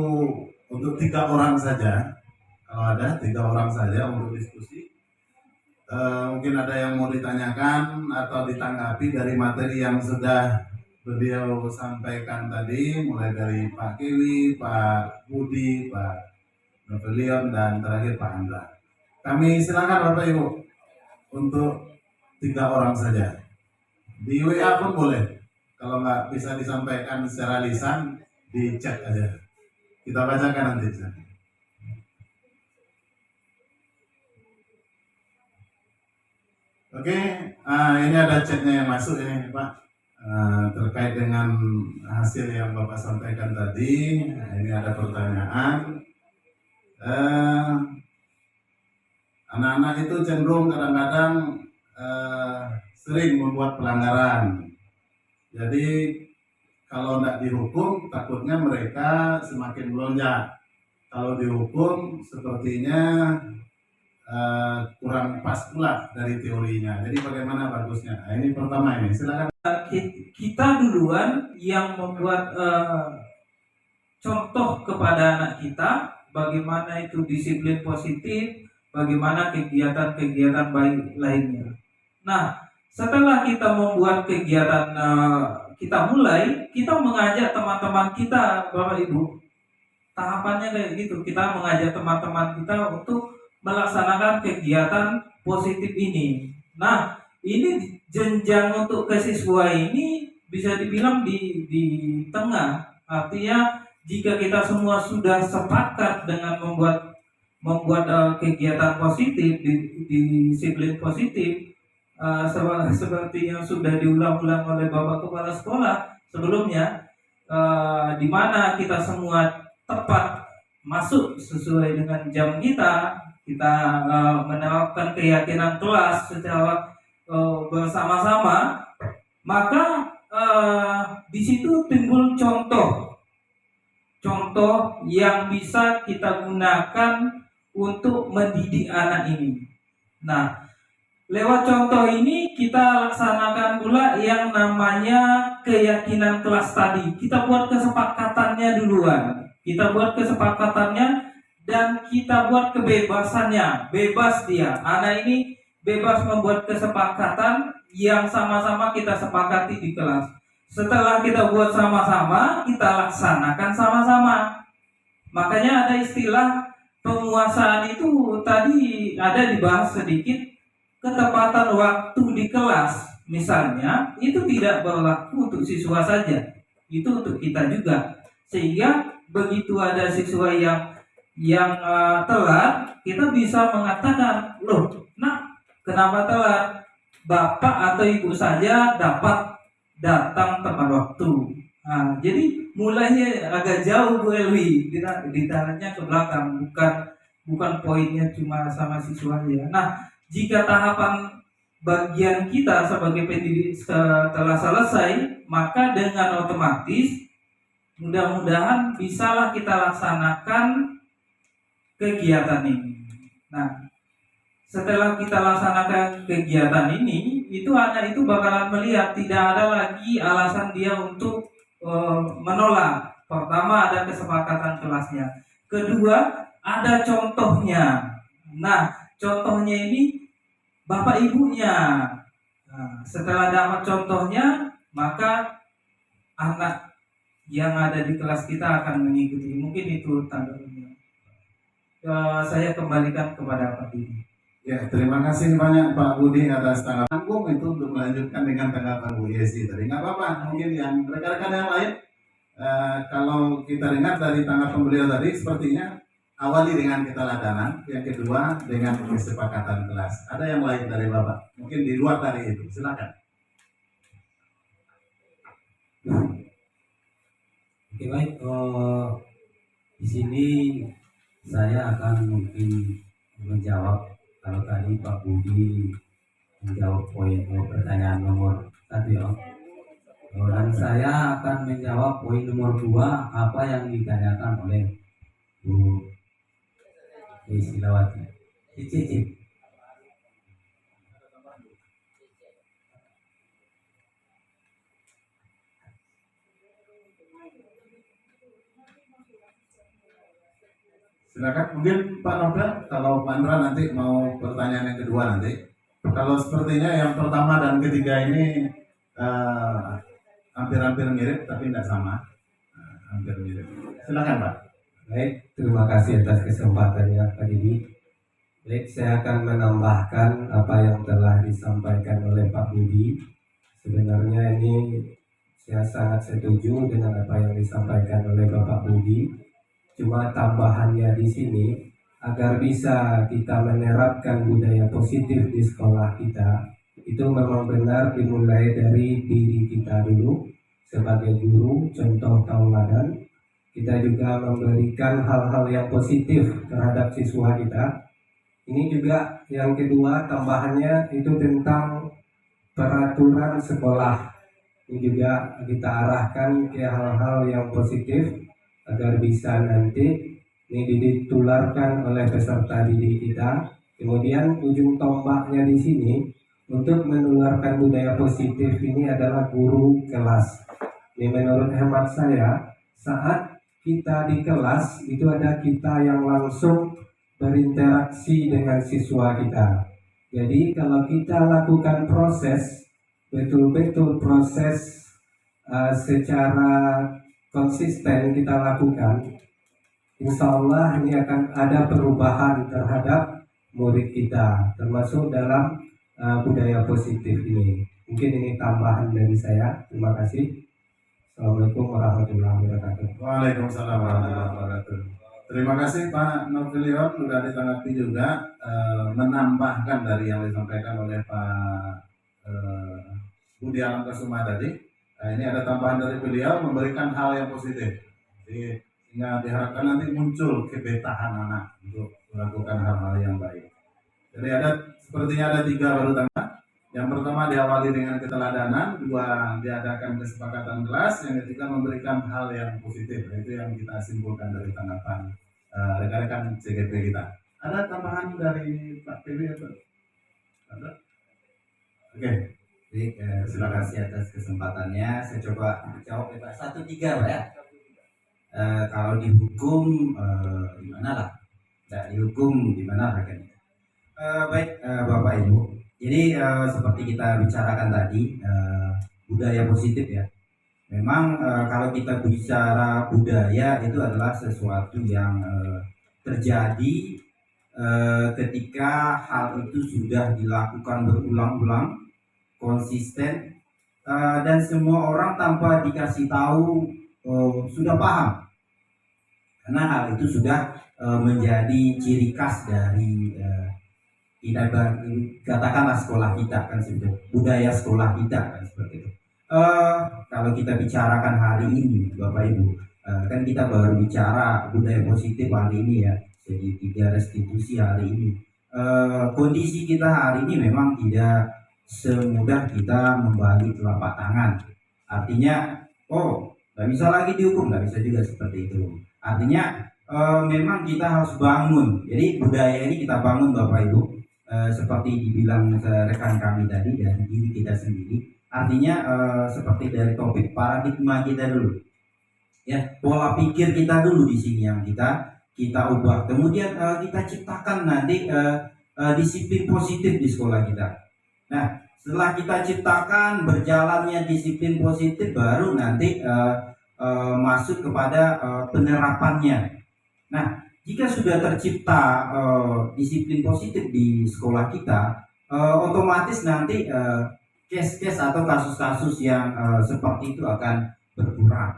untuk 3 orang saja. Kalau ada 3 orang saja untuk diskusi. Mungkin ada yang mau ditanyakan atau ditanggapi dari materi yang sudah beliau sampaikan tadi, mulai dari Pak Kiwi, Pak Budi, Pak Nopelion, dan terakhir Pak Andra. Kami silakan Bapak Ibu untuk 3 orang saja. Di WA pun boleh. Kalau nggak bisa disampaikan secara lisan, di chat aja. Kita bacakan nanti. Oke, ini ada chatnya yang masuk ini Pak, terkait dengan hasil yang Bapak sampaikan tadi. Ini ada pertanyaan. Anak-anak itu cenderung kadang-kadang sering membuat pelanggaran. Jadi kalau tidak dihukum, takutnya mereka semakin melonjak. Kalau dihukum, sepertinya kurang pas pula dari teorinya. Jadi bagaimana bagusnya? Nah, ini pertama ini. Silakan. Kita duluan yang membuat contoh kepada anak kita bagaimana itu disiplin positif, bagaimana kegiatan-kegiatan baik lainnya. Nah, setelah kita membuat kegiatan, kita mengajak teman-teman kita, Bapak Ibu. Tahapannya kayak gitu. Kita mengajak teman-teman kita untuk melaksanakan kegiatan positif ini. Nah, ini jenjang untuk ke siswa ini bisa dibilang di tengah. Artinya jika kita semua sudah sepakat dengan membuat kegiatan positif, disiplin positif, seperti yang sudah diulang-ulang oleh Bapak Kepala Sekolah sebelumnya, di mana kita semua tepat masuk sesuai dengan jam kita menerapkan keyakinan kelas secara bersama-sama, maka di situ timbul contoh yang bisa kita gunakan untuk mendidik anak ini. Nah, lewat contoh ini kita laksanakan pula yang namanya keyakinan kelas tadi. Kita buat kesepakatannya duluan. Dan kita buat kebebasannya. Bebas dia. Anak ini bebas membuat kesepakatan yang sama-sama kita sepakati di kelas. Setelah kita buat sama-sama, kita laksanakan sama-sama. Makanya ada istilah penguasaan itu tadi ada dibahas sedikit. Ketepatan waktu di kelas misalnya itu tidak berlaku untuk siswa saja, itu untuk kita juga. Sehingga begitu ada siswa yang telat, kita bisa mengatakan, loh, nah, kenapa telat? Bapak atau ibu saja dapat datang tepat waktu. Nah, jadi mulainya agak jauh Bu Elwi, ditaruhnya ke belakang, bukan poinnya cuma sama siswanya. Nah, jika tahapan bagian kita sebagai pendidik telah selesai, maka dengan otomatis mudah-mudahan bisalah kita laksanakan kegiatan ini. Nah, setelah kita laksanakan kegiatan ini, itu anak itu bakalan melihat tidak ada lagi alasan dia untuk menolak. Pertama, ada kesepakatan kelasnya. Kedua, ada contohnya. Nah, contohnya ini bapak ibunya. Nah, setelah dapat contohnya, maka anak yang ada di kelas kita akan mengikuti. Mungkin itu tandanya. Saya kembalikan kepada Pak Didi. Ya, terima kasih banyak Pak Budi atas tanggapan itu untuk melanjutkan dengan tanggapan Bu Yesi tadi. Nggak apa-apa, mungkin yang rekan-rekan yang lain, kalau kita dengar dari tanggapan beliau tadi, sepertinya awali dengan keteladanan, yang kedua dengan kesepakatan kelas. Ada yang lain dari Bapak? Mungkin di luar dari itu, silakan. Oke, baik. Di sini saya akan mungkin menjawab. Kalau tadi Pak Budi menjawab pertanyaan nomor 1 ya, dan saya akan menjawab poin nomor 2 apa yang ditanyakan oleh Bu Silawati. Cicip. Silakan, mungkin Pak Novel, kalau Pak Andra nanti mau pertanyaan yang kedua nanti. Kalau sepertinya yang pertama dan ketiga ini hampir-hampir mirip tapi tidak sama. Hampir mirip. Silakan Pak. Baik, terima kasih atas kesempatannya Pak Didi. Baik, saya akan menambahkan apa yang telah disampaikan oleh Pak Budi. Sebenarnya ini saya sangat setuju dengan apa yang disampaikan oleh Bapak Budi. Cuma tambahannya di sini, agar bisa kita menerapkan budaya positif di sekolah kita, itu memang benar dimulai dari diri kita dulu sebagai guru, contoh tauladan. Kita juga memberikan hal-hal yang positif terhadap siswa kita. Ini juga yang kedua, tambahannya itu tentang peraturan sekolah. Ini juga kita arahkan ke hal-hal yang positif agar bisa nanti ini ditularkan oleh peserta didik kita. Kemudian ujung tombaknya di sini untuk menularkan budaya positif ini adalah guru kelas. Ini menurut hemat saya, saat kita di kelas itu ada kita yang langsung berinteraksi dengan siswa kita. Jadi kalau kita lakukan proses, betul-betul proses secara konsisten kita lakukan, insya Allah ini akan ada perubahan terhadap murid kita, termasuk dalam budaya positif ini. Mungkin ini tambahan dari saya. Terima kasih. Assalamualaikum warahmatullahi wabarakatuh. Waalaikumsalam warahmatullahi wabarakatuh. Terima kasih Pak Novelion, sudah ditanggapi juga, menambahkan dari yang disampaikan oleh Pak Budi Alamkasuma tadi. Nah, ini ada tambahan dari beliau memberikan hal yang positif. Jadi sehingga diharapkan nanti muncul kebetahan anak untuk melakukan hal-hal yang baik. Jadi sepertinya ada 3 baru tambah. Yang pertama diawali dengan keteladanan, 2 diadakan kesepakatan kelas, yang ketiga memberikan hal yang positif. Itu yang kita simpulkan dari tanggapan rekan-rekan CGP kita. Ada tambahan dari Pak Pilih atau? Ada? Oke. Baik, terima kasih atas kesempatannya. Saya coba jawab bebas 1-3 Pak ya. Kalau dihukum gimana lah? Tidak dihukum gimana lah kan? Baik Bapak Ibu. Jadi seperti kita bicarakan tadi, budaya positif ya. Memang kalau kita bicara budaya itu adalah sesuatu yang terjadi ketika hal itu sudah dilakukan berulang-ulang, konsisten, dan semua orang tanpa dikasih tahu sudah paham, karena hal itu sudah menjadi ciri khas dari katakanlah sekolah kita kan seperti budaya sekolah kita kan seperti itu. Kalau kita bicarakan hari ini Bapak Ibu, kan kita baru bicara budaya positif hari ini ya, segitiga restitusi hari ini. Kondisi kita hari ini memang tidak semudah kita membalik telapak tangan. Artinya, nggak bisa lagi dihukum, nggak bisa juga seperti itu. Artinya memang kita harus bangun. Jadi budaya ini kita bangun Bapak Ibu, seperti dibilang rekan kami tadi dari diri kita sendiri. Artinya seperti dari topik paradigma kita dulu, ya pola pikir kita dulu di sini yang kita ubah. Kemudian kita ciptakan nanti disiplin positif di sekolah kita. Nah, setelah kita ciptakan berjalannya disiplin positif, baru nanti masuk kepada penerapannya. Nah, jika sudah tercipta disiplin positif di sekolah kita, otomatis nanti case-case atau kasus-kasus yang seperti itu akan berkurang.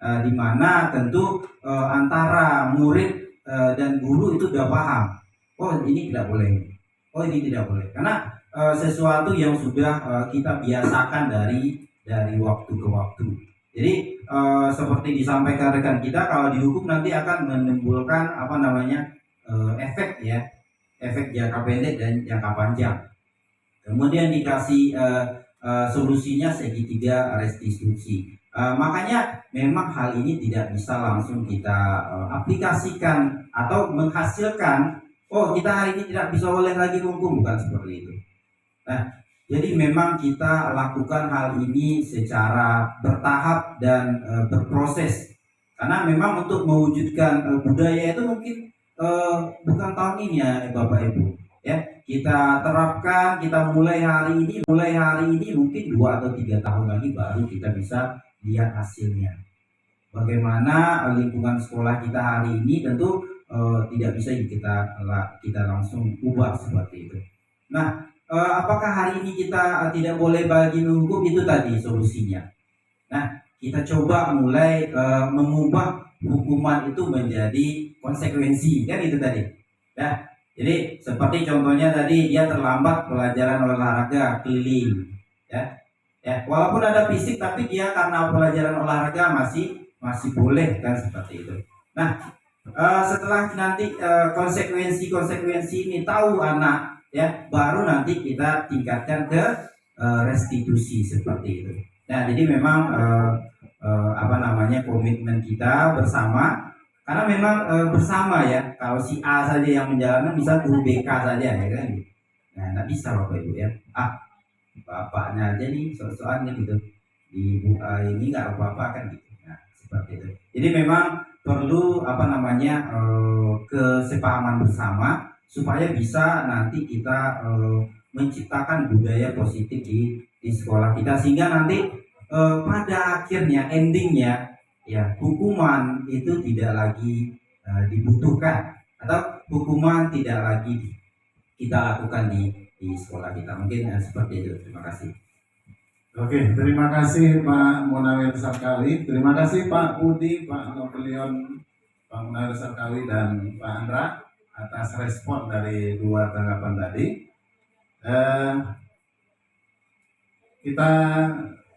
Di mana tentu antara murid dan guru itu sudah paham, oh ini tidak boleh, oh ini tidak boleh, karena sesuatu yang sudah kita biasakan dari waktu ke waktu. Jadi seperti disampaikan rekan kita, kalau dihukum nanti akan menimbulkan efek ya, efek jangka pendek dan jangka panjang. Kemudian dikasih solusinya segitiga restitusi. Makanya memang hal ini tidak bisa langsung kita aplikasikan atau menghasilkan, oh kita hari ini tidak bisa boleh lagi hukum, bukan seperti itu. Nah, jadi memang kita lakukan hal ini secara bertahap dan berproses. Karena memang untuk mewujudkan budaya itu mungkin bukan tahun ini ya Bapak Ibu. Ya, kita terapkan, kita mulai hari ini mungkin 2 atau 3 tahun lagi baru kita bisa lihat hasilnya. Bagaimana lingkungan sekolah kita hari ini tentu tidak bisa kita langsung ubah seperti itu. Nah, apakah hari ini kita tidak boleh bagi menghukum? Itu tadi solusinya. Nah, kita coba mulai mengubah hukuman itu menjadi konsekuensi, kan itu tadi. Nah, jadi seperti contohnya tadi, dia terlambat pelajaran olahraga keliling, ya. Walaupun ada fisik, tapi dia karena pelajaran olahraga masih boleh, kan seperti itu. Nah, setelah nanti konsekuensi ini tahu anak, ya, baru nanti kita tingkatkan ke restitusi seperti itu. Nah, jadi memang komitmen kita bersama. Karena memang bersama ya, kalau si A saja yang menjalankan, bisa guru BK saja ya kan. Nah, nggak bisa Bapak Ibu ya. Bapaknya aja nih soalnya gitu. Ibu A ini nggak apa-apa kan gitu. Nah, seperti itu. Jadi memang perlu kesepahaman bersama supaya bisa nanti kita menciptakan budaya positif di sekolah kita, sehingga nanti pada akhirnya endingnya ya hukuman itu tidak lagi dibutuhkan, atau hukuman tidak lagi kita lakukan di sekolah kita. Mungkin seperti itu. Terima kasih. Oke, terima kasih Pak Munawir Sarkawi, terima kasih Pak Budi, Pak Napoleon, Pak Munawir Sarkawi dan Pak Andra atas respon dari 2 tanggapan tadi. Kita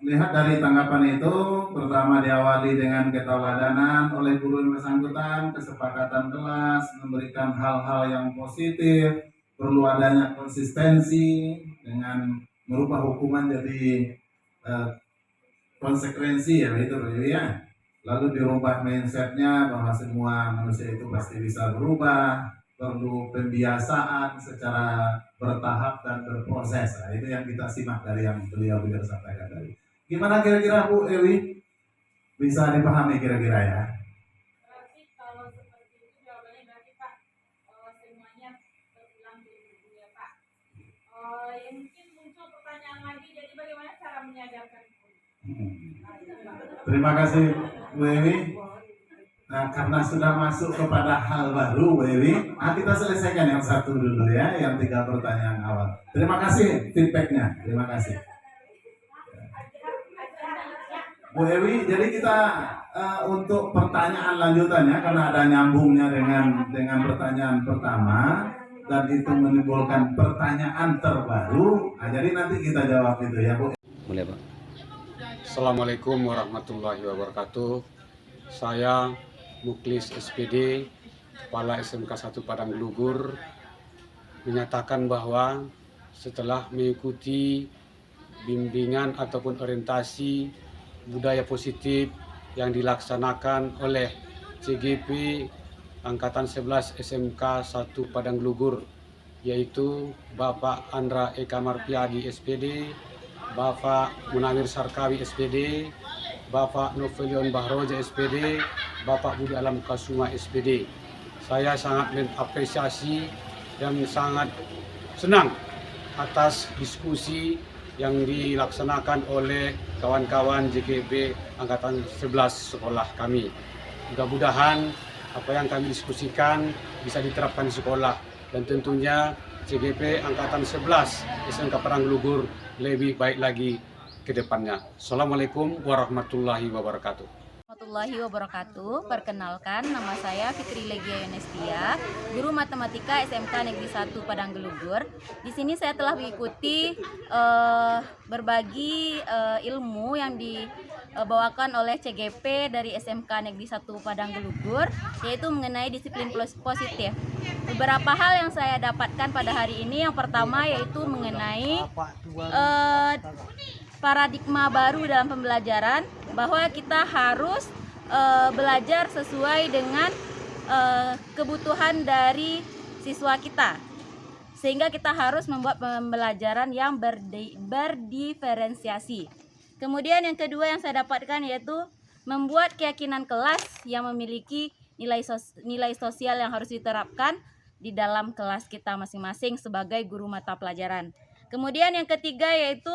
lihat dari tanggapan itu, pertama diawali dengan ketauladanan oleh guru yang bersangkutan, kesepakatan kelas, memberikan hal-hal yang positif, perlu adanya konsistensi dengan merubah hukuman jadi konsekuensi ya itu ya. Lalu dirubah mindsetnya bahwa semua manusia itu pasti bisa berubah, perlu pembiasaan secara bertahap dan berproses. Nah, itu yang kita simak dari yang beliau sampaikan tadi. Gimana kira-kira Bu Ewi? Bisa dipahami kira-kira ya? Berarti kalau seperti itu jawabannya berarti Pak semuanya terulang dulu ya Pak. Yang mungkin muncul pertanyaan lagi, jadi bagaimana cara menyadarkan guru? Terima kasih Bu Ewi. Nah, karena sudah masuk kepada hal baru Bu Ewi, kita selesaikan yang satu dulu ya, yang 3 pertanyaan awal. Terima kasih feedbacknya, terima kasih. Bu Ewi, jadi kita untuk pertanyaan lanjutannya, karena ada nyambungnya dengan pertanyaan pertama dan itu menimbulkan pertanyaan terbaru. Nah, jadi nanti kita jawab itu ya Bu. Boleh Pak. Assalamualaikum warahmatullahi wabarakatuh. Saya Muklis SPD, Kepala SMK 1 Padang Lugur, menyatakan bahwa setelah mengikuti bimbingan ataupun orientasi budaya positif yang dilaksanakan oleh CGP Angkatan 11 SMK 1 Padang Lugur, yaitu Bapak Andra Eka Marpiadi SPD, Bapak Munawir Sarkawi SPD, Bapak Novelion Bahroja SPD, Bapak Budi Alam Kasuma SPD. Saya sangat mengapresiasi dan sangat senang atas diskusi yang dilaksanakan oleh kawan-kawan JGP Angkatan 11 sekolah kami. Mudah-mudahan apa yang kami diskusikan bisa diterapkan di sekolah, dan tentunya CGP Angkatan 11 SMK Padang Lugur lebih baik lagi ke depannya. Assalamualaikum warahmatullahi wabarakatuh. Warahmatullahi wabarakatuh. Perkenalkan, nama saya Fitri Legia Yonestia, guru matematika SMK Negeri 1 Padang Gelugur. Di sini saya telah mengikuti berbagi ilmu yang dibawakan oleh CGP dari SMK Negeri 1 Padang Gelugur, yaitu mengenai disiplin positif. Beberapa hal yang saya dapatkan pada hari ini, yang pertama yaitu mengenai paradigma baru dalam pembelajaran, bahwa kita harus belajar sesuai dengan kebutuhan dari siswa kita, sehingga kita harus membuat pembelajaran yang berdiferensiasi. Kemudian yang kedua yang saya dapatkan yaitu membuat keyakinan kelas yang memiliki nilai sosial yang harus diterapkan di dalam kelas kita masing-masing sebagai guru mata pelajaran. Kemudian yang ketiga yaitu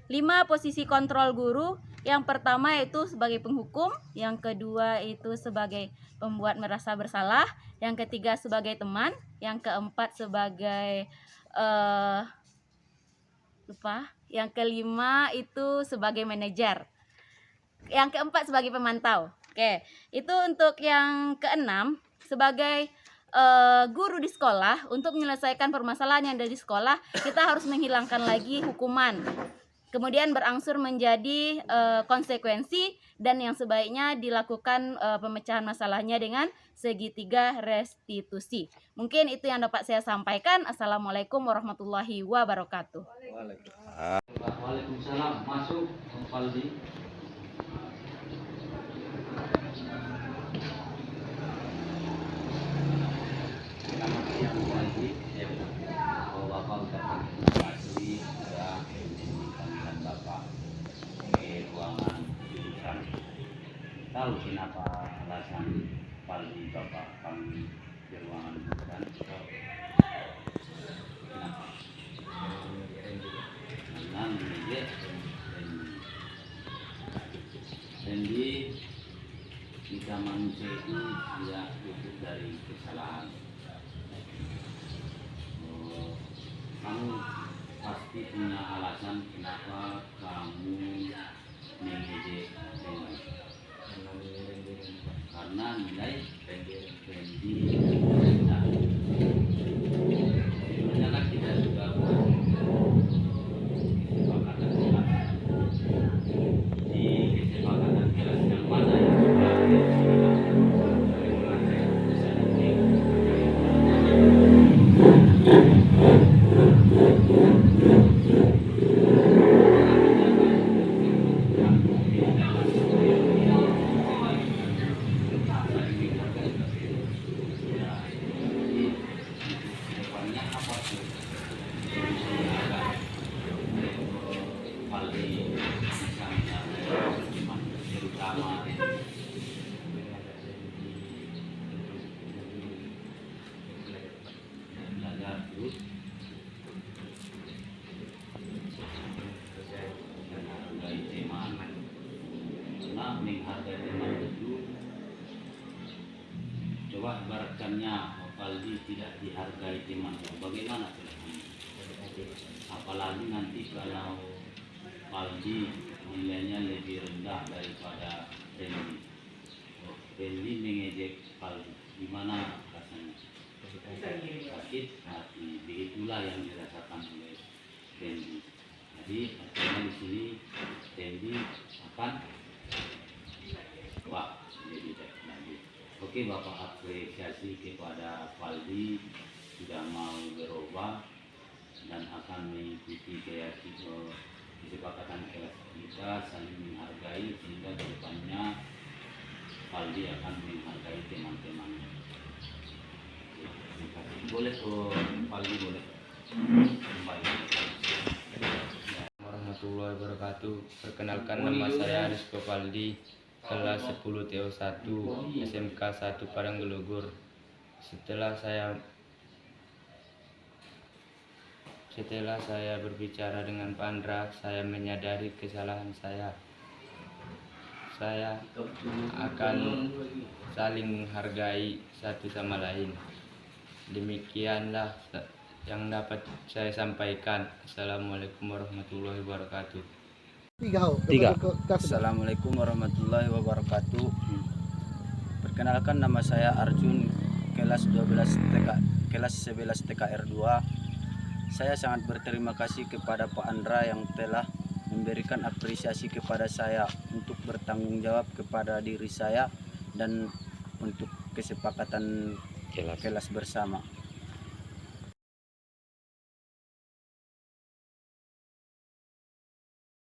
5 posisi kontrol guru. Yang pertama yaitu sebagai penghukum, yang kedua itu sebagai pembuat merasa bersalah, yang ketiga sebagai teman, yang keempat sebagai yang kelima itu sebagai manajer, yang keempat sebagai pemantau. Oke, itu untuk yang keenam sebagai guru di sekolah. Untuk menyelesaikan permasalahan yang ada di sekolah, kita harus menghilangkan lagi hukuman, kemudian berangsur menjadi konsekuensi, dan yang sebaiknya dilakukan pemecahan masalahnya dengan segitiga restitusi. Mungkin itu yang dapat saya sampaikan. Assalamualaikum warahmatullahi wabarakatuh. Waalaikumsalam. Masuk Faldi. Selamat siang Faldi. Bapak ucapkan terima kasih sudah mengizinkan Bapak ke ruangan jurusan. Tahu kenapa alasan Faldi Bapak kami di ruangan jurusan? Kenapa? Karena melihat Randy, kita manusia itu tidak luput dari kesalahan. Kamu pasti punya alasan kenapa kamu mengejek Randy. Karena nilai Randy rendah. Sebenarnya kita juga kesepakatan kelas. Di kesepakatan kelas yang mana yang sudah menghargai teman itu. Coba ibaratkannya Faldi tidak dihargai temannya, bagaimana pilihannya? Apalagi nanti kalau Faldi nilainya lebih rendah daripada Randy. Randy mengejek Faldi, gimana rasanya? Sakit hati. Begitulah yang dirasakan oleh Randy. Jadi akhirnya di sini Randy akan jadi lagi. Oke, Bapak apresiasi kepada Faldi sudah mau berubah dan akan mengikuti kesepakatan kelas kita saling menghargai sehingga kedepannya Faldi akan menghargai teman-temannya. Boleh tuh Faldi, boleh kembali. Warahmatullahi wabarakatuh. Perkenalkan, nama saya Rizko Faldi, kelas 10 TO1 SMK 1 Padanggelugur. Setelah saya berbicara dengan Pak Andra, saya menyadari kesalahan saya. Saya akan saling menghargai satu sama lain. Demikianlah yang dapat saya sampaikan. Assalamualaikum warahmatullahi wabarakatuh. Tiga. Assalamualaikum warahmatullahi wabarakatuh. Perkenalkan, nama saya Arjun, kelas 11 TKR 2. Saya sangat berterima kasih kepada Pak Andra yang telah memberikan apresiasi kepada saya untuk bertanggung jawab kepada diri saya dan untuk kesepakatan kelas bersama.